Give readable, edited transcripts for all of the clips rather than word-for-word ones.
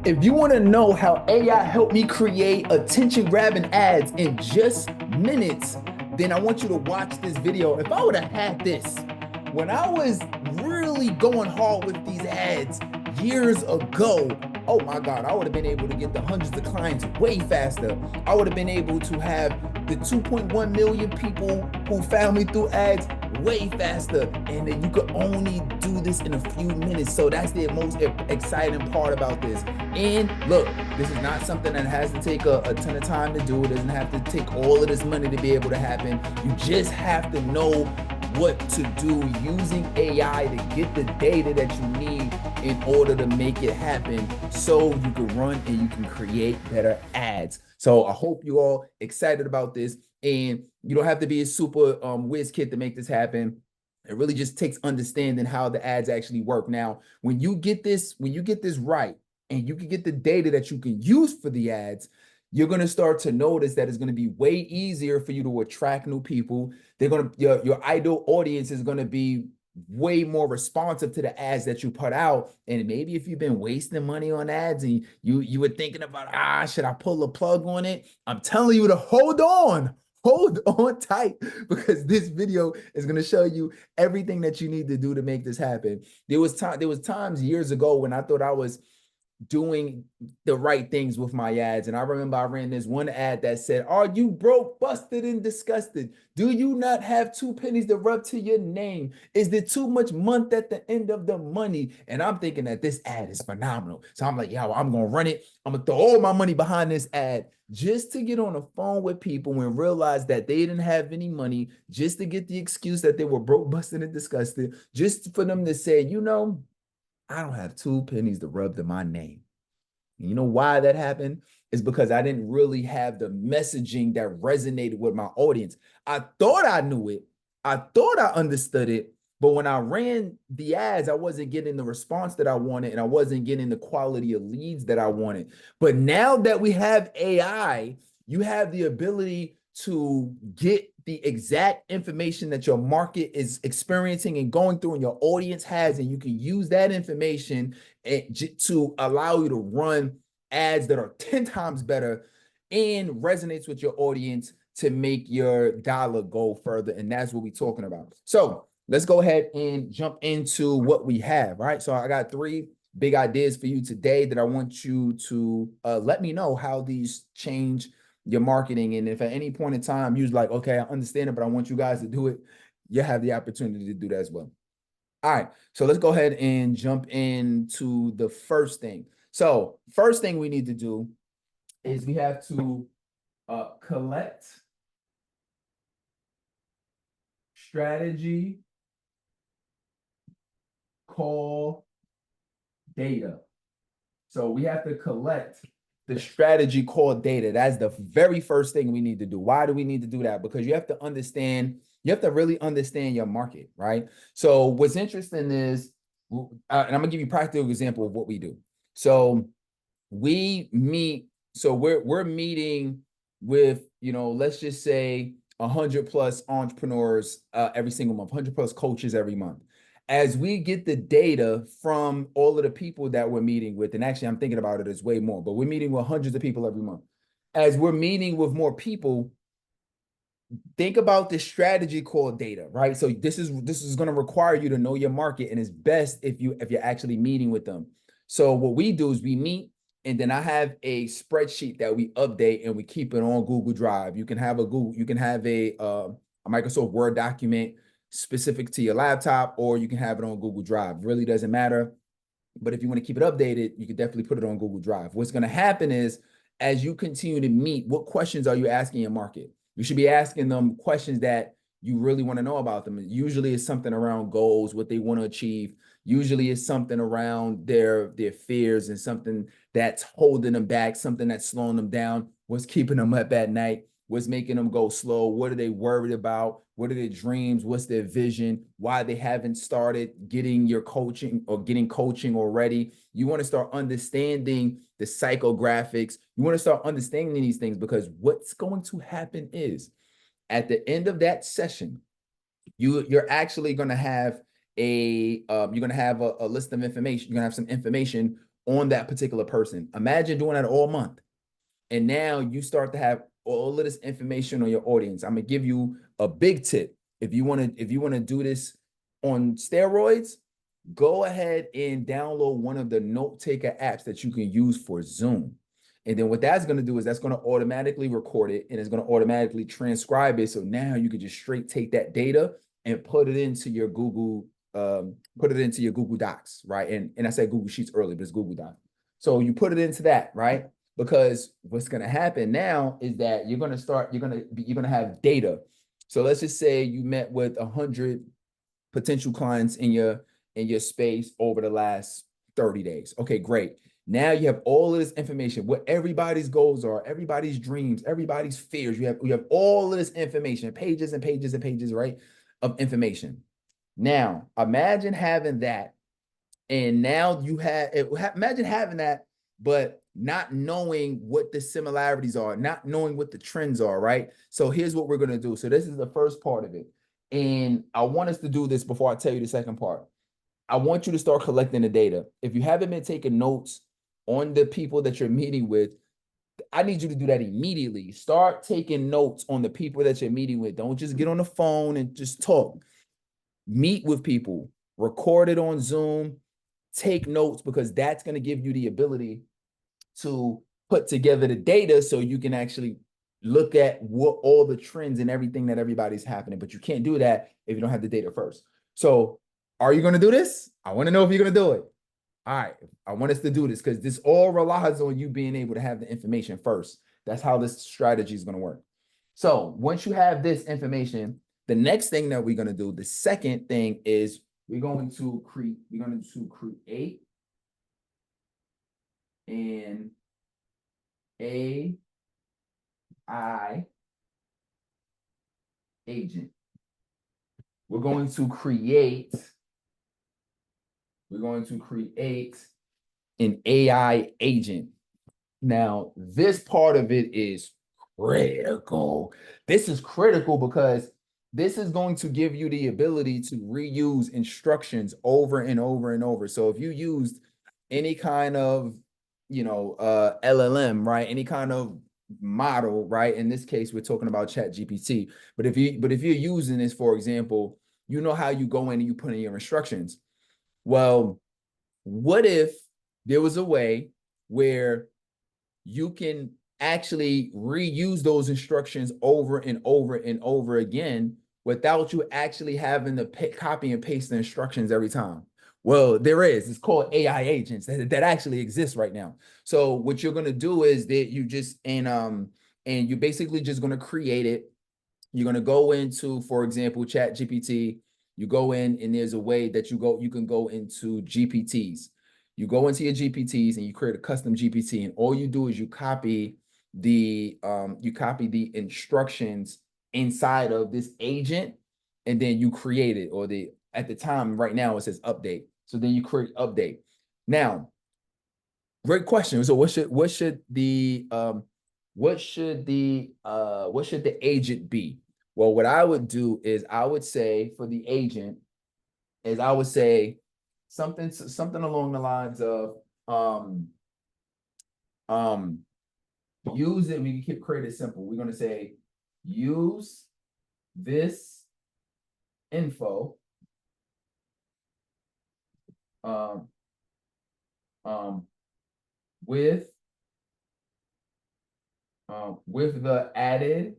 If you want to know how AI helped me create attention-grabbing ads in just minutes, then I want you to watch this video. If I would have had this when I was really going hard with these ads years ago, oh my God, I would have been able to get the hundreds of clients way faster. I would have been able to have the 2.1 million people who found me through ads way faster. And then you could only do this in a few minutes. So that's the most exciting part about this. And look, this is not something that has to take a ton of time to do. It doesn't have to take all of this money to be able to happen. You just have to know what to do using AI to get the data that you need in order to make it happen so you can run and you can create better ads. So I hope you all excited about this, and you don't have to be a super whiz kid to make this happen. It really just takes understanding how the ads actually work. Now, when you get this right, and you can get the data that you can use for the ads, you're going to start to notice that it's going to be way easier for you to attract new people. Your ideal audience is going to be way more responsive to the ads that you put out. And maybe if you've been wasting money on ads and you were thinking about, should I pull the plug on it? I'm telling you to hold on tight, because this video is going to show you everything that you need to do to make this happen. There was times years ago when I thought I was doing the right things with my ads. And I remember I ran this one ad that said, "Are you broke, busted, and disgusted? Do you not have 2 pennies to rub to your name? Is there too much month at the end of the money?" And I'm thinking that this ad is phenomenal. So I'm like, yo, I'm going to run it. I'm going to throw all my money behind this ad just to get on the phone with people and realize that they didn't have any money, just to get the excuse that they were broke, busted, and disgusted, just for them to say, I don't have 2 pennies to rub to my name. And you know why that happened? Is because I didn't really have the messaging that resonated with my audience. I thought I knew it. I thought I understood it. But when I ran the ads, I wasn't getting the response that I wanted, and I wasn't getting the quality of leads that I wanted. But now that we have AI, you have the ability to get the exact information that your market is experiencing and going through and your audience has, and you can use that information to allow you to run ads that are 10 times better and resonates with your audience to make your dollar go further. And that's what we're talking about. So let's go ahead and jump into what we have, right? So I got 3 big ideas for you today that I want you to let me know how these change your marketing. And if at any point in time you're like, okay, I understand it, but I want you guys to do it, you have the opportunity to do that as well. All right, so let's go ahead and jump into the first thing. So first thing we need to do is we have to collect strategy call data. So we have to collect the strategy call data. That's the very first thing we need to do. Why do we need to do that? Because you have to really understand your market, right? So what's interesting is, and I'm gonna give you a practical example of what we do. So we're meeting with, let's just say 100 plus entrepreneurs every single month, 100 plus coaches every month. As we get the data from all of the people that we're meeting with, and actually I'm thinking about it as way more, but we're meeting with hundreds of people every month. As we're meeting with more people, think about the strategy called data, right? So this is going to require you to know your market, and it's best if you're actually meeting with them. So what we do is we meet, and then I have a spreadsheet that we update and we keep it on Google Drive. You can have a Microsoft Word document specific to your laptop, or you can have it on Google Drive. It really doesn't matter. But if you want to keep it updated, you can definitely put it on Google Drive. What's going to happen is, as you continue to meet, what questions are you asking your market? You should be asking them questions that you really want to know about them. Usually it's something around goals, what they want to achieve. Usually it's something around their fears and something that's holding them back, something that's slowing them down, what's keeping them up at night, what's making them go slow, what are they worried about, what are their dreams, what's their vision, why they haven't started getting your coaching or getting coaching already. You want to start understanding the psychographics. You want to start understanding these things, because what's going to happen is, at the end of that session, you're actually going to have a list of information. You're going to have some information on that particular person. Imagine doing that all month. And now you start to have all of this information on your audience. I'm gonna give you a big tip. If you want to do this on steroids, go ahead and download one of the note taker apps that you can use for Zoom. And then what that's going to do is that's going to automatically record it and it's going to automatically transcribe it. So now you can just straight take that data and put it into your Google Docs, right? And I said Google Sheets earlier, but it's Google Docs. So you put it into that, right? Because what's going to happen now is that you're going to have data. So let's just say you met with 100 potential clients in your space over the last 30 days. Okay, great. Now you have all of this information, what everybody's goals are, everybody's dreams, everybody's fears. You have all of this information, pages and pages and pages, right, of information. Now, imagine having that, and now imagine having that, but not knowing what the similarities are, not knowing what the trends are, right? So here's what we're going to do. So this is the first part of it. And I want us to do this before I tell you the second part. I want you to start collecting the data. If you haven't been taking notes on the people that you're meeting with, I need you to do that immediately. Start taking notes on the people that you're meeting with. Don't just get on the phone and just talk. Meet with people, record it on Zoom, take notes, because that's going to give you the ability to put together the data so you can actually look at what all the trends and everything that everybody's happening. But you can't do that if you don't have the data first. So are you going to do this? I want to know if you're going to do it. All right, I want us to do this because this all relies on you being able to have the information first. That's how this strategy is going to work. So once you have this information, the next thing that we're going to do, the second thing is we're going to create an AI agent. We're going to create an AI agent. Now, this part of it is critical. This is critical because this is going to give you the ability to reuse instructions over and over and over. So if you used any kind of, LLM, right? Any kind of model, right? In this case, we're talking about ChatGPT. But if you're using this, for example, you know how you go in and you put in your instructions. Well, what if there was a way where you can actually reuse those instructions over and over and over again without you actually having to copy and paste the instructions every time? Well, there is. It's called AI agents that actually exists right now. So what you're going to do is that you just and you're basically just going to create it. You're going to go into, for example, ChatGPT. You go in and there's a way that you can go into GPTs. You go into your GPTs and you create a custom GPT, and all you do is you copy the instructions inside of this agent, and then you create it, or at the time right now it says update. So then you create update. Now, great question. So what should the agent be? Well, what I would do is I would say for the agent is I would say something along the lines of use it. We can create it simple. We're going to say use this info with the added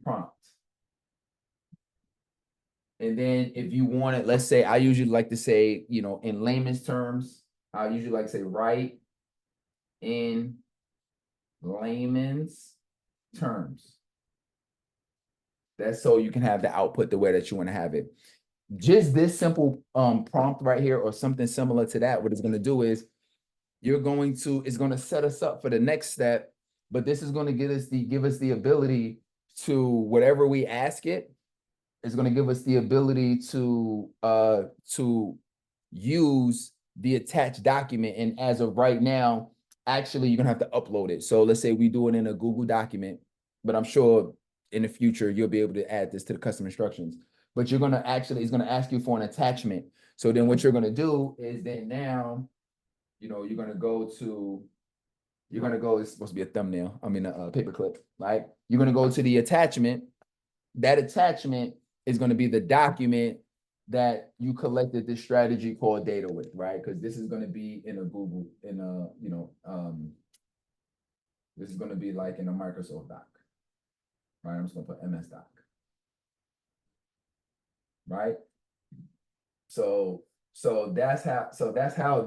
prompt. And then if you want it, let's say, I usually like to say, in layman's terms, I usually like to say write in layman's terms. That's so you can have the output the way that you want to have it. Just this simple prompt right here, or something similar to that, what it's going to do is it's going to set us up for the next step, but this is going to give us the ability to, whatever we ask it, is going to give us the ability to use the attached document. And as of right now, actually, you're going to have to upload it. So let's say we do it in a Google document, but I'm sure in the future, you'll be able to add this to the custom instructions. But it's going to ask you for an attachment. So then what you're going to do is then now you're going to go to, it's supposed to be a thumbnail. I mean, a paper clip, right? You're going to go to the attachment. That attachment is going to be the document that you collected this strategy called data with, right? Because this is going to be in a Google, this is going to be like in a Microsoft doc, right? I'm just going to put MS doc, right? So that's how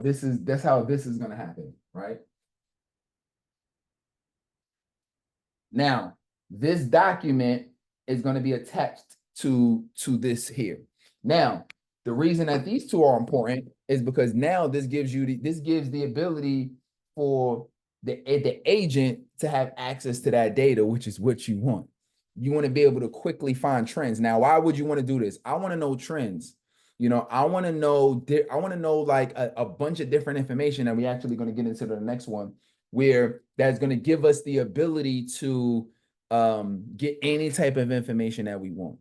this is going to happen, right? Now, this document is going to be attached to this here. Now, the reason that these two are important is because now this gives the ability for the agent to have access to that data, which is what you want. You want to be able to quickly find trends. Now, why would you want to do this? I want to know trends. I want to know like a bunch of different information that we actually going to get into the next one, where that's going to give us the ability to get any type of information that we want.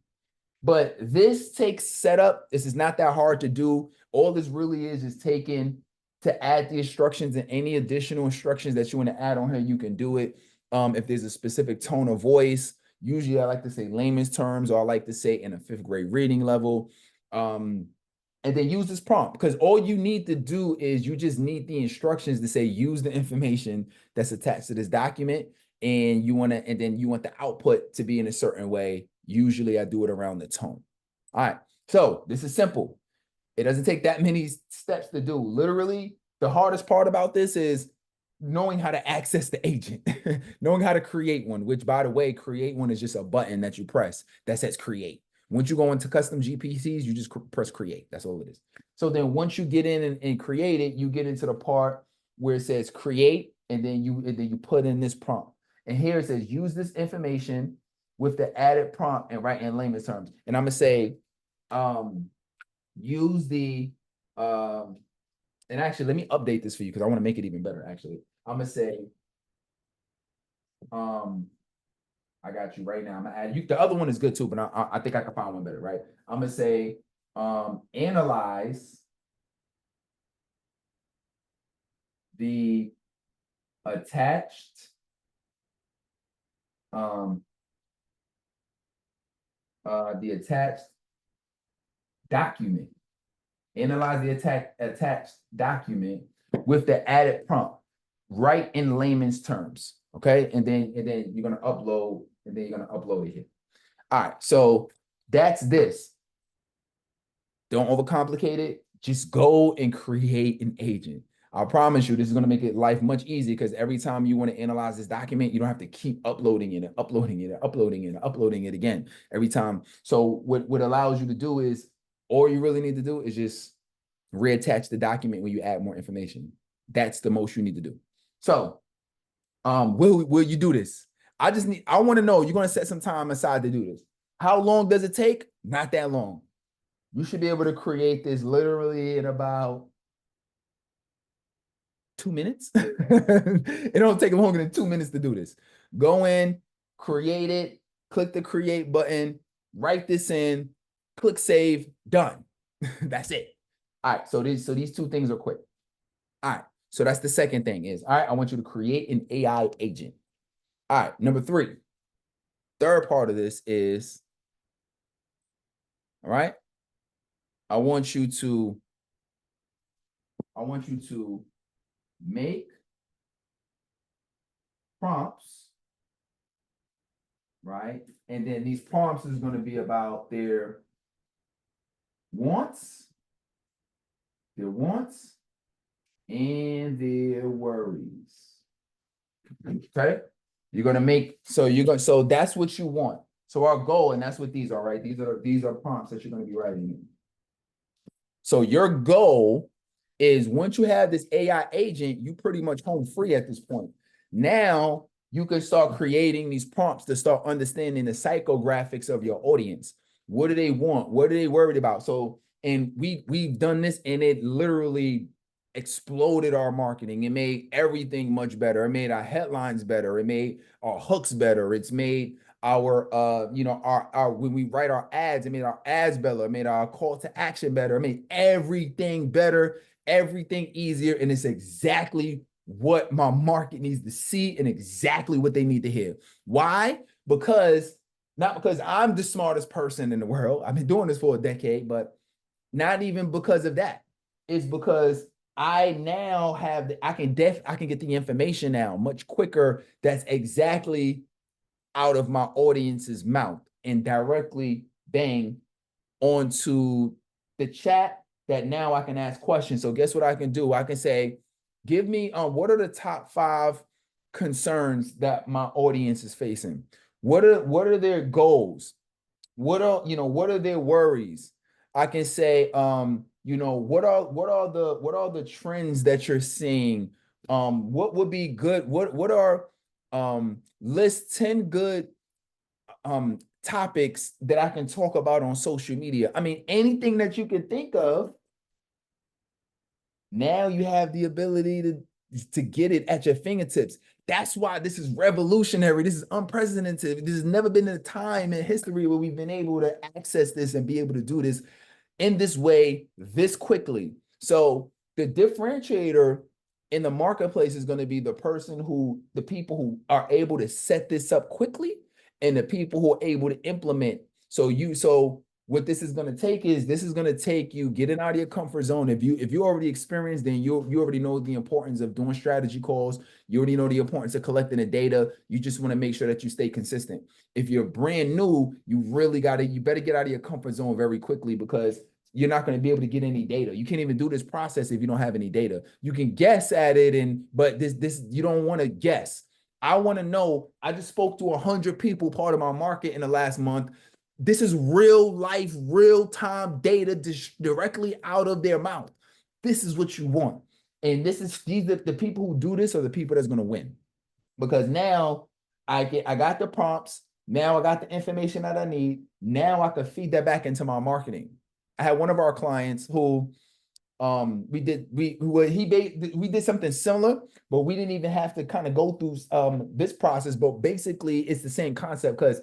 But this takes setup. This is not that hard to do. All this really is taking to add the instructions, and any additional instructions that you want to add on here, you can do it. If there's a specific tone of voice, usually I like to say layman's terms, or I like to say in a 5th grade reading level. And then use this prompt, because all you need to do is you just need the instructions to say use the information that's attached to this document, and then you want the output to be in a certain way. Usually I do it around the tone. All right, so this is simple. It doesn't take that many steps to do. Literally, the hardest part about this is knowing how to access the agent, knowing how to create one, which, by the way, create one is just a button that you press that says create. Once you go into custom GPTs, you just press create. That's all it is. So then once you get in and create it, you get into the part where it says create, and then you put in this prompt. And here it says use this information with the added prompt and write in layman's terms. And I'm gonna say use the and actually let me update this for you because I want to make it even better. Actually, I'm gonna say I got you right now. I'm gonna add you. The other one is good too, but I think I can find one better, right? I'm gonna say analyze the attached document. Analyze the attached document with the added prompt. Write in layman's terms. Okay, and then you're gonna upload, it here. All right, so that's this. Don't overcomplicate it. Just go and create an agent. I promise you, this is going to make it life much easier, because every time you want to analyze this document, you don't have to keep uploading it and uploading it and uploading it and uploading it again every time. So what allows you to do is, all you really need to do is just reattach the document when you add more information. That's the most you need to do. So will you do this? I want to know, you're going to set some time aside to do this. How long does it take? Not that long. You should be able to create this literally in about 2 minutes. It don't take longer than 2 minutes to do this. Go in, create it, click the create button, write this in, click save, done. That's it. All right, so these two things are quick. All right, so that's the second thing is, all right, I want you to create an AI agent. All right, number 3. Third part of this is, all right, I want you to make prompts, right? And then these prompts is going to be about their wants, and their worries. Okay? You're going to make, so that's what you want. So our goal, and that's what these are, right? These are prompts that you're going to be writing in. So your goal is, once you have this AI agent, you pretty much home free at this point. Now you can start creating these prompts to start understanding the psychographics of your audience. What do they want? What are they worried about? So, and we've done this, and it literally exploded our marketing. It made everything much better. It made our headlines better. It made our hooks better. It's made our our when we write our ads, it made our ads better. It made our call to action better. It made everything better. everything easier, and it's exactly what my market needs to see and exactly what they need to hear. Why? Because not because I'm the smartest person in the world. I've been doing this for a decade, but not even because of that. It's because I now have I can get the information now much quicker. That's exactly out of my audience's mouth and directly bang onto the chat that now I can ask questions. So guess what I can do? I can say, give me what are the top 5 concerns that my audience is facing? What are their goals? What are their worries? I can say, what are the trends that you're seeing? What would be good? What are list 10 good topics that I can talk about on social media. I mean, anything that you can think of, now you have the ability to get it at your fingertips. That's why this is revolutionary. This is unprecedented. This has never been a time in history where we've been able to access this and be able to do this in this way this quickly. So the differentiator in the marketplace is going to be the people who are able to set this up quickly and the people who are able to implement. So what this is going to take is this is going to take you getting out of your comfort zone. If you already experienced, then you already know the importance of doing strategy calls. You already know the importance of collecting the data. You just want to make sure that you stay consistent. If you're brand new, you better get out of your comfort zone very quickly, because you're not going to be able to get any data. You can't even do this process if you don't have any data. You can guess at it, but this you don't want to guess. I want to know. I just spoke to 100 people, part of my market, in the last month. This is real life, real time data directly out of their mouth. This is what you want. And these are the people who do this are the people that's going to win. Because now I got the prompts. Now I got the information that I need. Now I can feed that back into my marketing. I had one of our clients who we did something similar, but we didn't even have to kind of go through this process. But basically, it's the same concept, because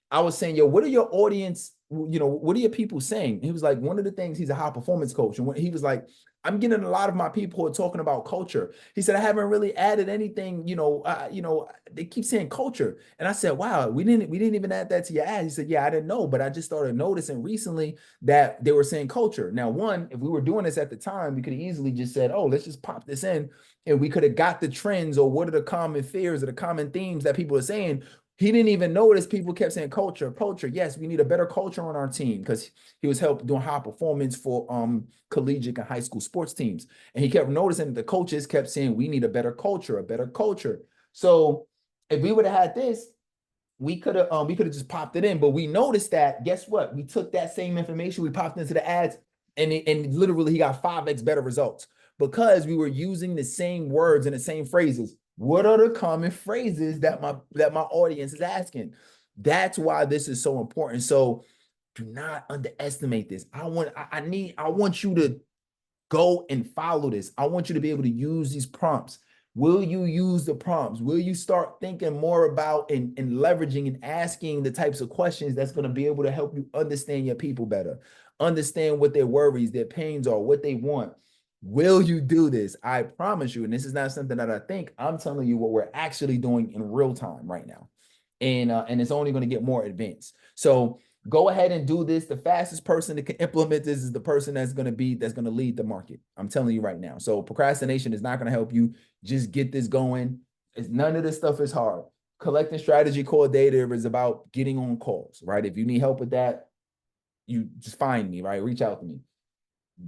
I was saying, yo, what are your audience, what are your people saying? He was like, one of the things, he's a high performance coach. And he was like, I'm getting a lot of my people who are talking about culture. He said, I haven't really added anything, they keep saying culture. And I said, wow, we didn't even add that to your ad. He said, yeah, I didn't know, but I just started noticing recently that they were saying culture. Now, one, if we were doing this at the time, we could have easily just said, oh, let's just pop this in, and we could have got the trends, or what are the common fears or the common themes that people are saying. He didn't even notice people kept saying culture. Yes, we need a better culture on our team, because he was helping doing high performance for collegiate and high school sports teams. And he kept noticing that the coaches kept saying, we need a better culture, a better culture. So if we would have had this, we could have just popped it in. But we noticed that, guess what? We took that same information, we popped into the ads, and literally he got 5x better results, because we were using the same words and the same phrases. What are the common phrases that my audience is asking? That's why this is so important. So do not underestimate this. I want you to go and follow this. I want you to be able to use these prompts. Will you use the prompts? Will you start thinking more about and leveraging and asking the types of questions that's going to be able to help you understand your people better, understand what their worries, their pains are, what they want? Will you do this? I promise you, and this is not something that I think, I'm telling you what we're actually doing in real time right now. And it's only going to get more advanced. So go ahead and do this. The fastest person that can implement this is the person that's going to lead the market. I'm telling you right now. So procrastination is not going to help you. Just get this going. None of this stuff is hard. Collecting strategy core data is about getting on calls, right? If you need help with that, you just find me, right? Reach out to me.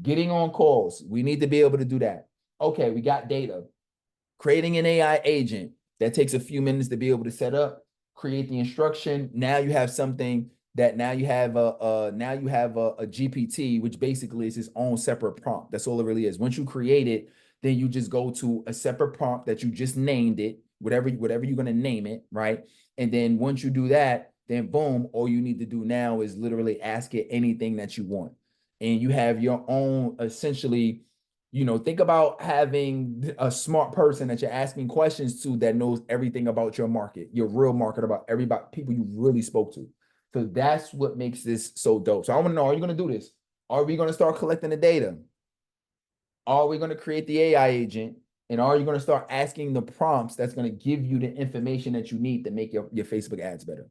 Getting on calls. We need to be able to do that. Okay, we got data. Creating an AI agent. That takes a few minutes to be able to set up, create the instruction. Now you have something that now you have a GPT, which basically is its own separate prompt. That's all it really is. Once you create it, then you just go to a separate prompt that you just named it, whatever you're going to name it, right? And then once you do that, then boom, all you need to do now is literally ask it anything that you want. And you have your own, essentially, think about having a smart person that you're asking questions to that knows everything about your market, your real market, about everybody, people you really spoke to. So that's what makes this so dope. So I want to know, are you going to do this? Are we going to start collecting the data? are we going to create the AI agent? And are you going to start asking the prompts that's going to give you the information that you need to make your Facebook ads better?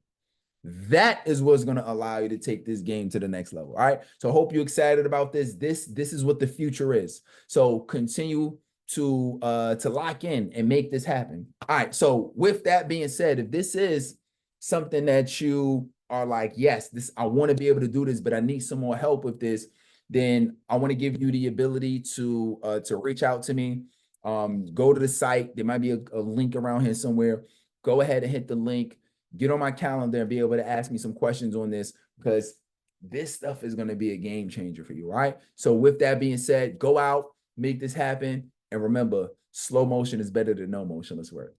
That is what's going to allow you to take this game to the next level. All right. So I hope you're excited about this. This is what the future is. So continue to lock in and make this happen. All right. So with that being said, if this is something that you are like, yes, this, I want to be able to do this, but I need some more help with this, then I want to give you the ability to reach out to me. Go to the site. There might be a link around here somewhere. Go ahead and hit the link. Get on my calendar and be able to ask me some questions on this, because this stuff is going to be a game changer for you. All right. So with that being said, go out, make this happen. And remember, slow motion is better than no motion. Let's work.